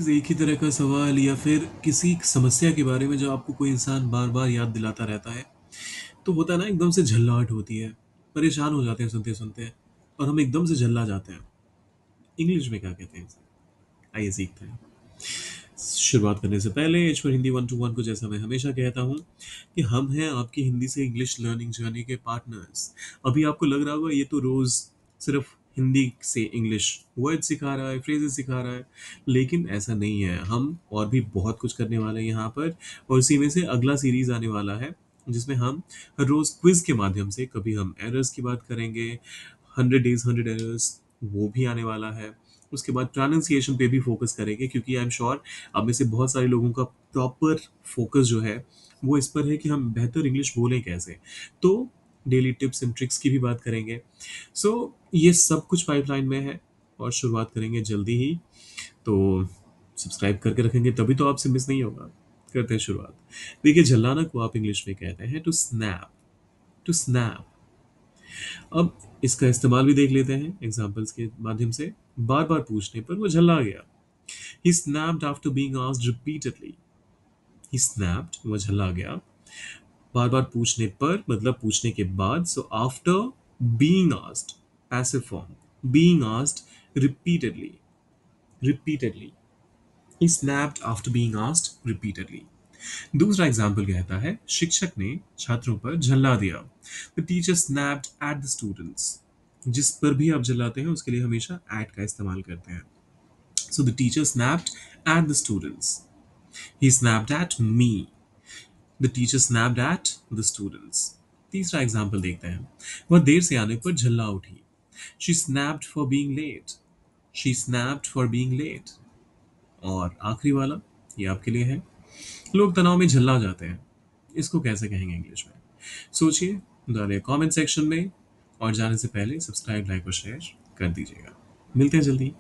एक ही तरह का सवाल या फिर किसी समस्या के बारे में जो आपको कोई इंसान बार-बार याद दिलाता रहता है, तो होता है ना एकदम से झल्लाहट होती है, परेशान हो जाते हैं सुनते-सुनते और हम एकदम से झल्ला जाते हैं। इंग्लिश में क्या कहते हैं इसे? आइए सीखते हैं। शुरुआत करने से पहले एच फॉर हिंदी 1 टू 1 को जैसा मैं हमेशा कहता हूँ कि हम हैं आपकी हिंदी से इंग्लिश लर्निंग जर्नी के पार्टनर्स। अभी आपको लग रहा होगा ये तो रोज़ सिर्फ हिंदी से इंग्लिश वर्ड सिखा रहा है, फ्रेजेस सिखा रहा है, लेकिन ऐसा नहीं है। हम और भी बहुत कुछ करने वाले हैं यहाँ पर और उसी में से अगला सीरीज़ आने वाला है, जिसमें हम हर रोज़ क्विज़ के माध्यम से कभी हम एरर्स की बात करेंगे, 100 डेज़ 100 एरर्स वो भी आने वाला है। उसके बाद प्रोनाउंसिएशन पे भी फ़ोकस करेंगे क्योंकि आई एम श्योर आप में से बहुत सारे लोगों का प्रॉपर फ़ोकस जो है, वो इस पर है कि हम बेहतर इंग्लिश बोलें कैसे। तो डेली टिप्स एंड ट्रिक्स की भी बात करेंगे। सो ये सब कुछ पाइपलाइन में है और शुरुआत करेंगे जल्दी ही। तो सब्सक्राइब करके रखेंगे तभी तो आपसे मिस नहीं होगा। करते हैं शुरुआत। देखिए झल्लाना को आप इंग्लिश में कहते हैं टू स्नैप, टू स्नैप। अब इसका इस्तेमाल भी देख लेते हैं एग्जाम्पल्स के माध्यम से। बार-बार पूछने पर वो झल्ला गया। He snapped after being asked repeatedly. He snapped, वो झल्ला गया। बार-बार पूछने पर मतलब पूछने के बाद, so after being asked, passive form, being asked repeatedly, repeatedly. He snapped after being asked repeatedly. दूसरा एग्जाम्पल कहता है शिक्षक ने छात्रों पर झल्ला दिया। The teacher snapped at the students. जिस पर भी आप झल्लाते हैं उसके लिए हमेशा at का इस्तेमाल करते हैं। So the teacher snapped at the students. He snapped at me. The teacher snapped at the students. तीसरा एग्जाम्पल देखते हैं। वह देर से आने पर झल्ला उठी। She snapped for being late. She snapped for being late. और आखिरी वाला ये आपके लिए है। लोग तनाव में झल्ला जाते हैं। इसको कैसे कहेंगे इंग्लिश में? सोचिए, डालिए कमेंट सेक्शन में और जाने से पहले सब्सक्राइब, लाइक और शेयर कर दीजिएगा। मिलते हैं जल्दी।